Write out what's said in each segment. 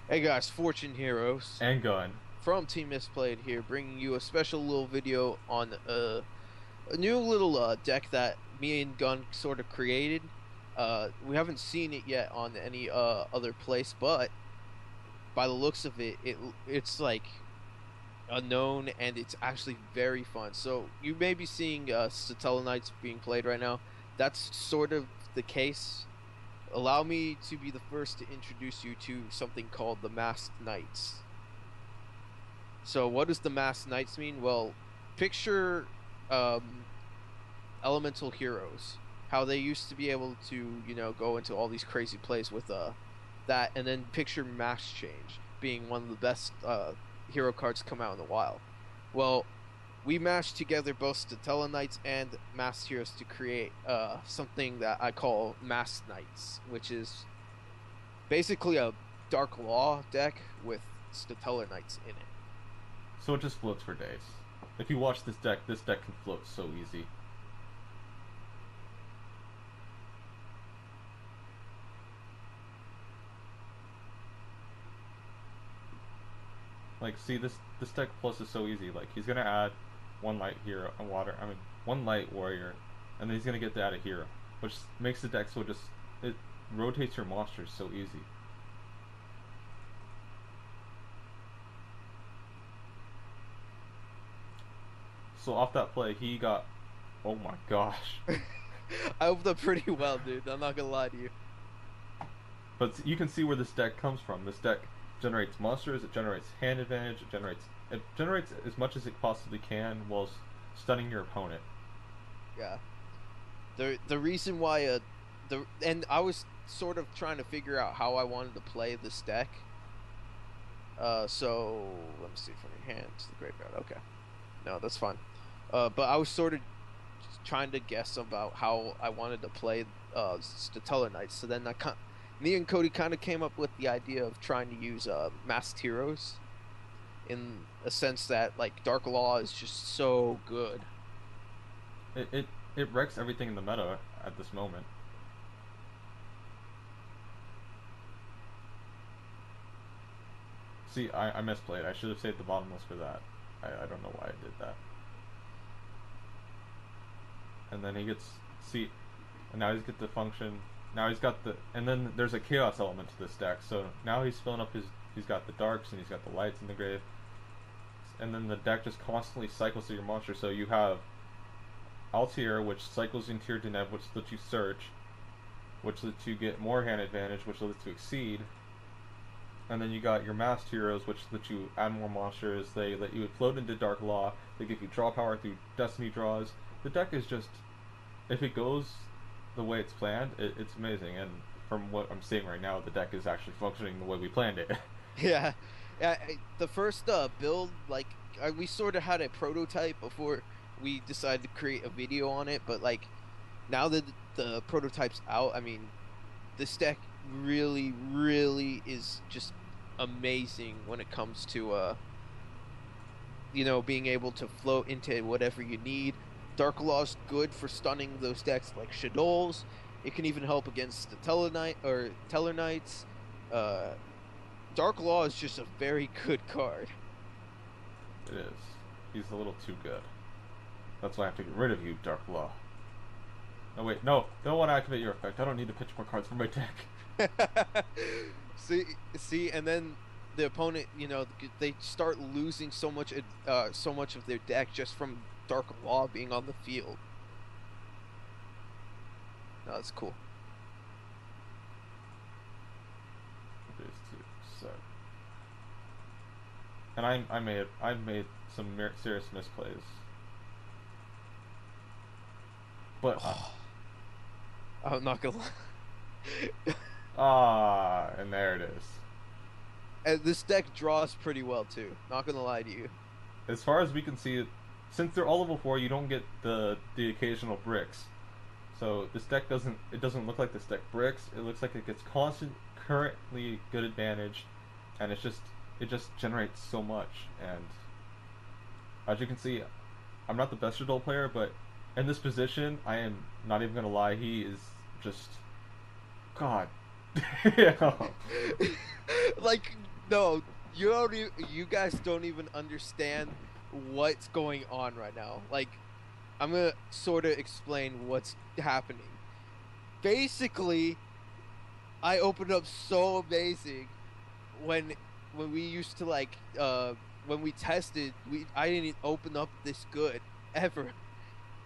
Hey guys, Fortune Heroes And gun. from Team Misplayed here, bringing you a special little video on a new little deck that me and Gun sort of created. We haven't seen it yet on any other place, but by the looks of it, it's like unknown and it's actually very fun. So you may be seeing Statella Knights being played right now. That's sort of the case. Allow me to be the first to introduce you to something called the Masked Knights. So what does the masked knights mean? Well, picture um elemental heroes. How they used to be able to, go into all these crazy plays with that, and then picture mass change being one of the best hero cards come out in a while. Well, we mashed together both Statella Knights and Masked Heroes to create something that I call Masked Knights, which is basically a Dark Law deck with Statella Knights in it. So it just floats for days. If you watch this deck can float so easy. Like, see, this deck plus is so easy. Like, he's gonna add one light hero, a water. I mean, one light warrior, and then he's gonna get to add a hero, which makes the deck so it rotates your monsters so easy. So off that play, he got, oh my gosh. I opened up pretty well, dude. I'm not gonna lie to you. But you can see where this deck comes from. This deck generates monsters, it generates hand advantage, it generates as much as it possibly can while stunning your opponent. Yeah. The reason why the and I was sort of trying to figure out how I wanted to play this deck. So let me see from your hand to the graveyard. Okay. No, that's fine. But I was sort of trying to guess about how I wanted to play Statella Knights. So then me and Cody kind of came up with the idea of trying to use masked heroes in a sense that like Dark Law is just so good. It it, it wrecks everything in the meta at this moment. See, I misplayed. I should have saved the bottomless for that. I don't know why I did that. And then he gets see, and now he's got the function. Now he's got the, and then there's a chaos element to this deck. So now he's filling up his. He's got the darks and he's got the lights in the grave, and then the deck just constantly cycles through your monster. So you have Altair, which cycles into your Deneb, which lets you search, which lets you get more hand advantage, which lets you exceed. And then you got your masked heroes, which let you add more monsters. They let you float into Dark Law. They give you draw power through Destiny draws. The deck is just, if it goes the way it's planned, it's amazing. And from what I'm seeing right now, the deck is actually functioning the way we planned it. Yeah, yeah. The first build, like we sort of had a prototype before we decided to create a video on it, but like now that the prototype's out, I mean, this deck really, really is just amazing when it comes to being able to float into whatever you need. Dark Law's good for stunning those decks like Shadows. It can even help against the Tellarknight or Teller Knights. Uh, Dark Law is just a very good card. It is. He's a little too good. That's why I have to get rid of you, Dark Law. No, wait, no. Don't want to activate your effect. I don't need to pitch more cards from my deck. see, see, and then the opponent, they start losing so much of their deck just from Dark Law being on the field. No, that's cool. It is too. So, and I've made some serious misplays, but I'm not gonna lie. and there it is. And this deck draws pretty well too. Not gonna lie to you. As far as we can see, since they're all level 4, you don't get the occasional bricks. So this deck doesn't look like this deck bricks. It looks like it gets constant, currently good advantage, and it just generates so much. And as you can see, I'm not the best Shadol player, but in this position, I am not even gonna lie. He is just God. Yeah. Like No, you guys don't even understand what's going on right now. Like, I'm gonna sort of explain what's happening. Basically, I opened up so amazing when we used to like when we tested, we I didn't open up this good ever.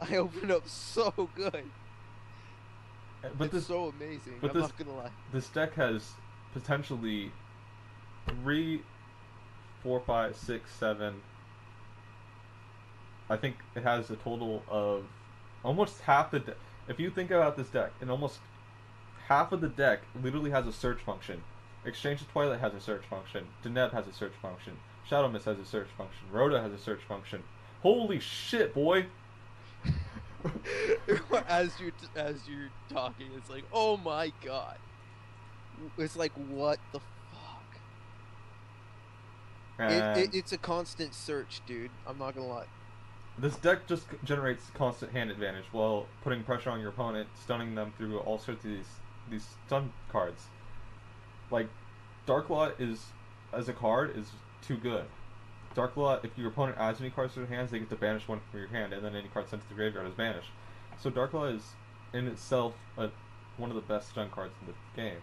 I opened up so good. But It's this, so amazing. but I'm this, not gonna lie. this deck has potentially three, four, five, six, seven. I think it has a total of almost half the deck. If you think about this deck, and almost half of the deck literally has a search function. Exchange of Twilight has a search function. Deneb has a search function. Shadow Mist has a search function. Rhoda has a search function. Holy shit, boy! As you're talking, it's like, oh my god. It's like, what the fuck? And It's a constant search, dude. I'm not gonna lie. this deck just generates constant hand advantage while putting pressure on your opponent, stunning them through all sorts of these stun cards. Like Dark Law is as a card is too good. Dark Law, if your opponent adds any cards to their hands, they get to banish one from your hand, and then any card sent to the graveyard is banished. So Dark Law is in itself one of the best stun cards in the game.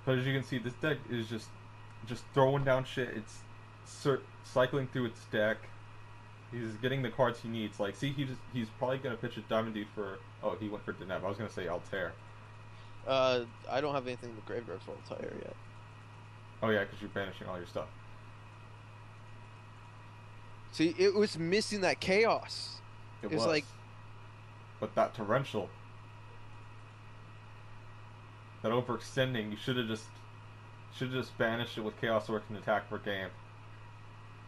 But as you can see, this deck is just throwing down shit. It's cycling through its deck. He's getting the cards he needs. Like, see, he's probably gonna pitch a Diamond Dude for. Oh, he went for Deneb. I was gonna say Altair. I don't have anything in the graveyard for Altair yet. Oh yeah, because you're banishing all your stuff. See, it was missing that chaos. It It was was, like, but that torrential, that overextending, you should have just banished it with Chaos Orc and attack per game.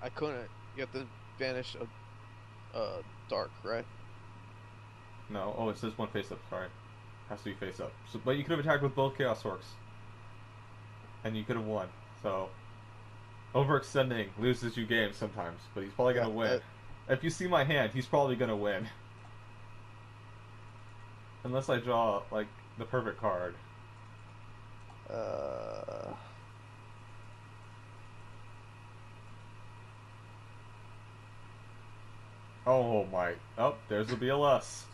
I couldn't. You have to banish a dark, right? No, oh, it says one face up. Sorry, has to be face up. So, but you could have attacked with both Chaos Orcs, and you could have won. So overextending loses you games sometimes, but he's probably Yeah. gonna win. If you see my hand, he's probably gonna win. Unless I draw like the perfect card. Uh, Oh my! Oh, there's the BLS.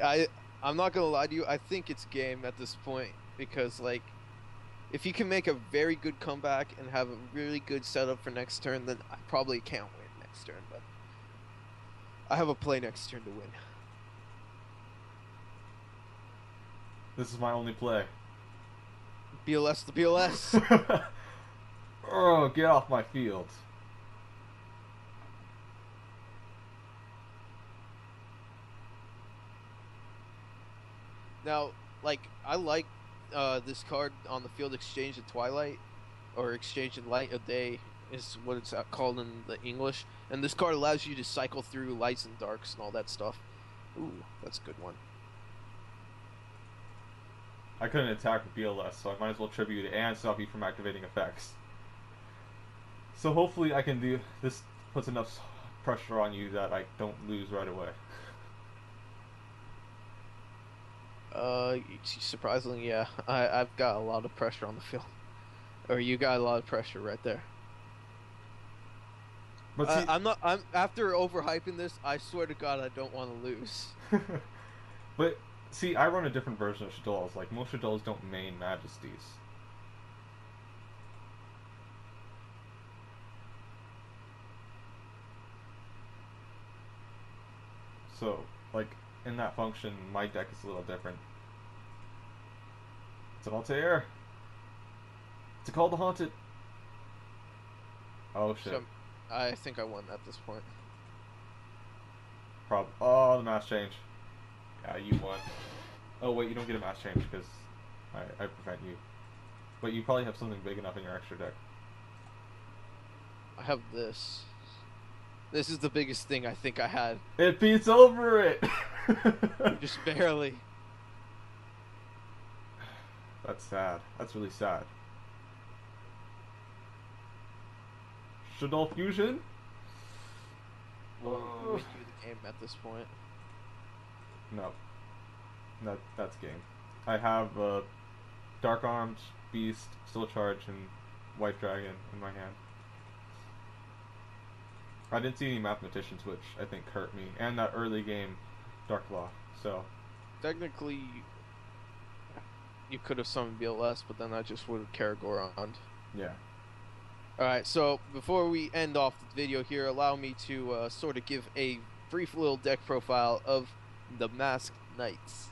I I'm not gonna lie to you. I think it's game at this point because like if you can make a very good comeback and have a really good setup for next turn, then I probably can't win next turn. But I have a play next turn to win. This is my only play. BLS the BLS. Oh, get off my field. Now, like I like this card on the field, Exchange of Twilight or Exchange of Light a Day is what it's called in the English. And this card allows you to cycle through lights and darks and all that stuff. Ooh, that's a good one. I couldn't attack with BLS, so I might as well tribute it and stop you from activating effects. So hopefully I can do this. Puts enough pressure on you that I don't lose right away. Surprisingly, yeah, I've got a lot of pressure on the field, or you got a lot of pressure right there. But see, I'm not. I'm after overhyping this. I swear to God, I don't want to lose. but see, I run a different version of Shadows. Like most Shadows don't main Majesties. So, like in that function, my deck is a little different. It's an Altair. It's a Call to Haunted. Oh shit. So, I think I won at this point. Oh, the mass change. Yeah, you won. Oh wait, you don't get a mass change because I prevent you. But you probably have something big enough in your extra deck. I have this. This is the biggest thing I think I had. It beats over it. Just barely. That's sad. That's really sad. Shadow Fusion? Well, we win you the game at this point. No. That's game. I have Dark Arms, Beast, Still Charge, and White Dragon in my hand. I didn't see any mathematicians, which I think hurt me, and that early game, Dark Law. So Technically, you could have summoned BLS, but then I just would have Karagorond. yeah, Alright, so before we end off the video here, allow me to sort of give a brief little deck profile of the Masked Knights.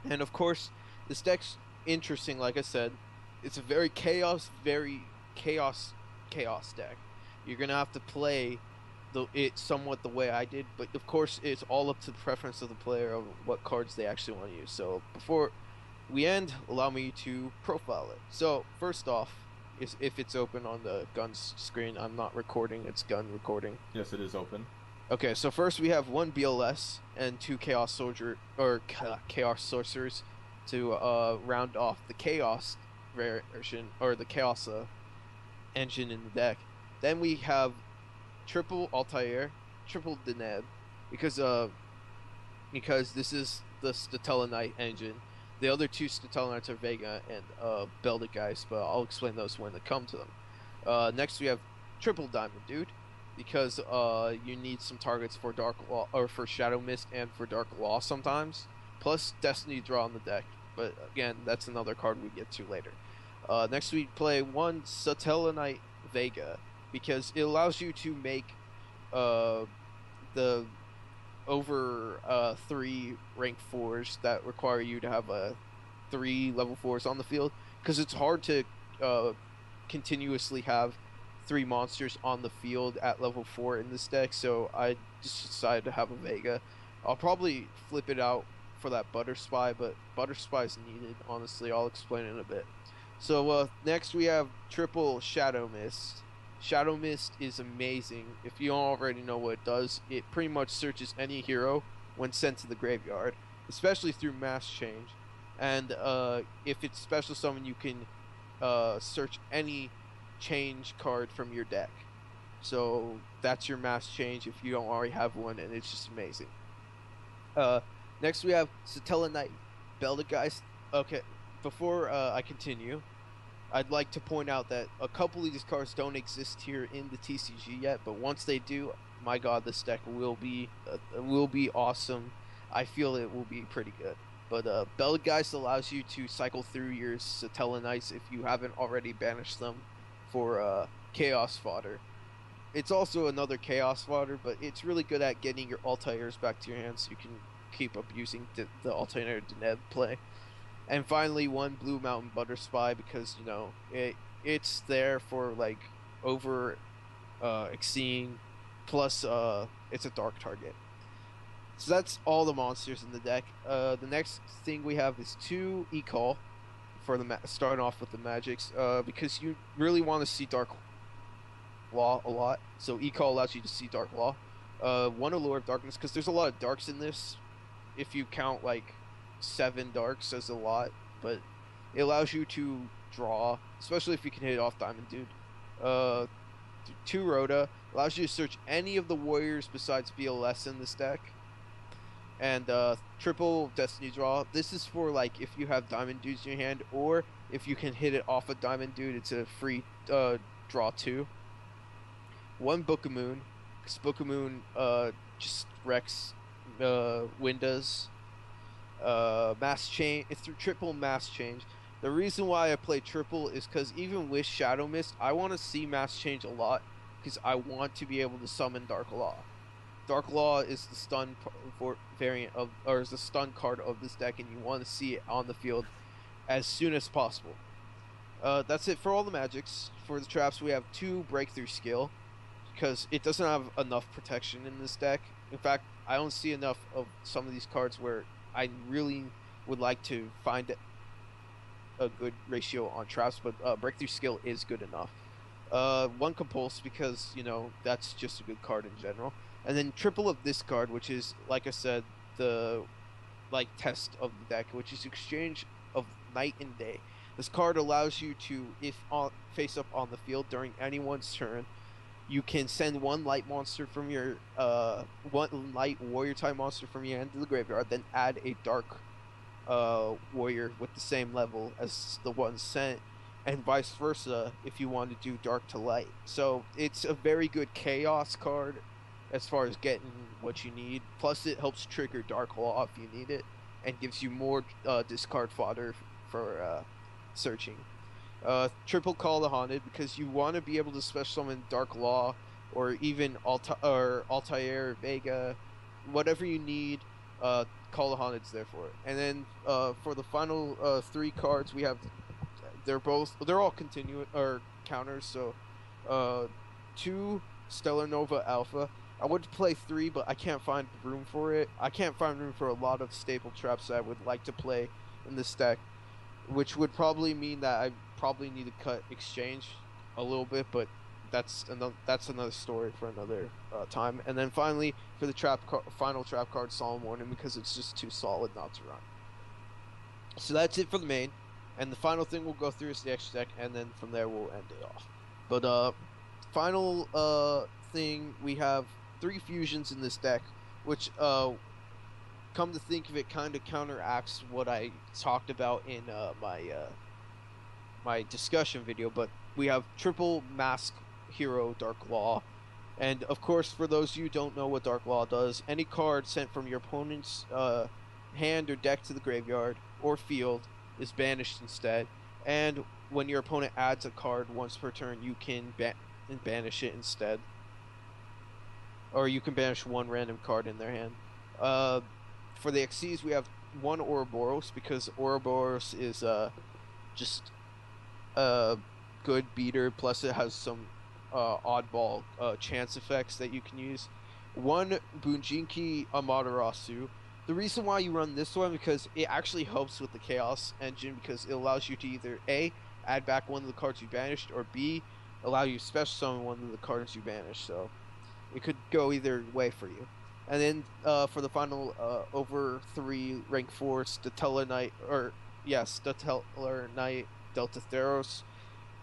And of course, this deck's interesting, like I said. It's a very chaos deck. You're gonna have to play it somewhat the way I did, but of course it's all up to the preference of the player of what cards they actually want to use. So before we end, allow me to profile it. So first off, is if it's open on the gun's screen. I'm not recording, it's gun recording. yes, it is open. Okay, so first we have one BLS and two Chaos Sorcerers to round off the Chaos version, or the Chaos engine in the deck. Then we have triple Altair, triple Deneb, because this is the Statella Knight engine. The other two Statella Knights are Vega and Beldeggeist, but I'll explain those when they come to them. Next we have triple Diamond Dude, because you need some targets for Dark Law, or for Shadow Mist and for Dark Law sometimes. Plus Destiny Draw on the deck, but again, that's another card we get to later. Next we play one Statella Knight Vega, because it allows you to make the over 3 rank 4s that require you to have 3 level 4s on the field, because it's hard to continuously have 3 monsters on the field at level 4 in this deck, so I just decided to have a Vega. I'll probably flip it out for that Butter Spy, but Butter Spy is needed, honestly. I'll explain it in a bit. So next we have triple Shadow Mist. Shadow Mist is amazing. If you don't already know what it does, it pretty much searches any hero when sent to the graveyard, especially through Mass Change. And if it's special summon, you can search any change card from your deck. So that's your Mass Change if you don't already have one, and it's just amazing. Next we have Statella Knight, Beldeggeist. Okay, before I continue, I'd like to point out that a couple of these cards don't exist here in the TCG yet, but once they do, my god, this deck will be awesome. I feel it will be pretty good. But Beldeggeist allows you to cycle through your Statella Knights if you haven't already banished them for Chaos fodder. It's also another Chaos fodder, but it's really good at getting your Altairs back to your hand so you can keep up using the Altair Deneb play. And finally, one Blue Mountain Butter Spy, because, you know, it's there for, like, over exceeding, plus it's a dark target. So that's all the monsters in the deck. The next thing we have is 2 E-Call, for starting off with the magics, because you really want to see Dark Law a lot. So E-Call allows you to see Dark Law. 1 Allure of Darkness, because there's a lot of darks in this. If you count, like, 7 darks as a lot, but it allows you to draw, especially if you can hit off Diamond Dude. 2 Rhoda allows you to search any of the warriors besides BLS in this deck. And triple Destiny Draw. This is for, like, if you have Diamond Dudes in your hand, or if you can hit it off a Diamond Dude, it's a free draw 2. 1 Book of Moon, because Book of Moon just wrecks Windows. Mass Change. It's through triple Mass Change. The reason why I play triple is because even with Shadow Mist, I want to see Mass Change a lot, because I want to be able to summon Dark Law. Dark Law is the stun variant of, or is the stun card of this deck, and you want to see it on the field as soon as possible. That's it for all the magics. For the traps, we have 2 Breakthrough Skill, because it doesn't have enough protection in this deck. In fact, I don't see enough of some of these cards where I really would like to find a good ratio on traps, but Breakthrough Skill is good enough. 1 Compulse, because, you know, that's just a good card in general. And then triple of this card, which is, like I said, the, like, test of the deck, which is Exchange of Night and Day. This card allows you to, if face up on the field during anyone's turn, You can send one light monster from your one light warrior type monster from your hand to the graveyard, then add a dark warrior with the same level as the one sent, and vice versa if you want to do dark to light. So it's a very good chaos card as far as getting what you need. Plus, it helps trigger Dark Law if you need it, and gives you more discard fodder for searching. Triple Call the Haunted because you want to be able to special summon Dark Law or even Altair, Vega, whatever you need. Call the Haunted's there for it. And then for the final three cards, we have they're all continuous or counters. So two Stellar Nova Alpha. I would play three, but I can't find room for it. I can't find room for a lot of staple traps that I would like to play in this deck, which would probably mean that I probably need to cut exchange a little bit, but that's another story for another time. And then finally, for the final trap card, Solemn Warning, because it's just too solid not to run. So that's it for the main, and the final thing we'll go through is the extra deck, and then from there we'll end it off. But final thing, we have 3 fusions in this deck, which come to think of it, kind of counteracts what I talked about in my discussion video. But we have triple Mask Hero Dark Law, and of course, for those of you who don't know what Dark Law does, any card sent from your opponent's hand or deck to the graveyard or field is banished instead. And when your opponent adds a card once per turn, you can banish it instead, or you can banish one random card in their hand. For the Xyz, we have 1 Ouroboros, because Ouroboros is just a good beater, plus it has some oddball chance effects that you can use. 1 Bunjinki Amaterasu. The reason why you run this one, because it actually helps with the Chaos engine, because it allows you to either A, add back one of the cards you banished, or B, allow you to special summon one of the cards you banished. So it could go either way for you. And then for the final over 3 rank 4 Stellar Knight, Stellar Knight Delta Theros,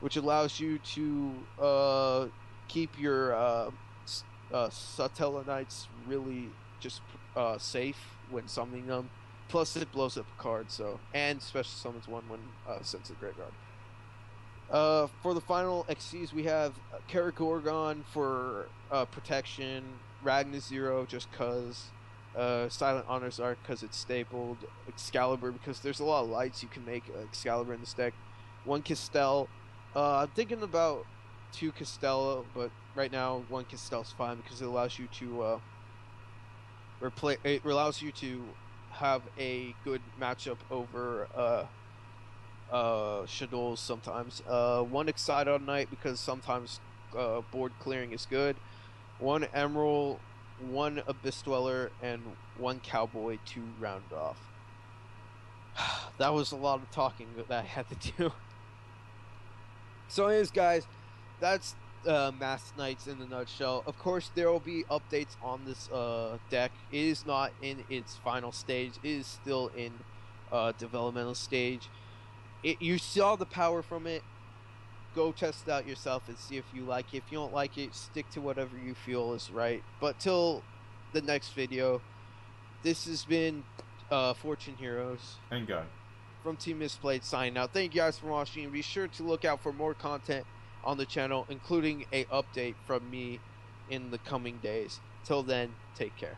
which allows you to keep your Stellar Knights really just safe when summoning them. Plus it blows up a card, so, and special summons one when sent to the graveyard. For the final Xyz, we have Karagorgon for protection, Ragnar Zero just cause, Silent Honors Arc because it's stapled, Excalibur because there's a lot of lights you can make Excalibur in this deck, 1 Castel. I'm thinking about 2 Castello, but right now 1 Castell's fine because it allows you to have a good matchup over Shadows sometimes. 1 Excited Knight because sometimes board clearing is good. 1 Emerald, 1 Abyss Dweller, and 1 Cowboy to round off. That was a lot of talking that I had to do. So anyways, guys, that's Masked Knights in a nutshell. Of course, there will be updates on this deck. It is not in its final stage. It is still in developmental stage. You saw the power from it. Go test it out yourself and see if you like it. If you don't like it, stick to whatever you feel is right. But till the next video, this has been Fortune Heroes and Gun from Team Misplayed signing out. Thank you guys for watching. Be sure to look out for more content on the channel, including a update from me in the coming days. Till then, take care.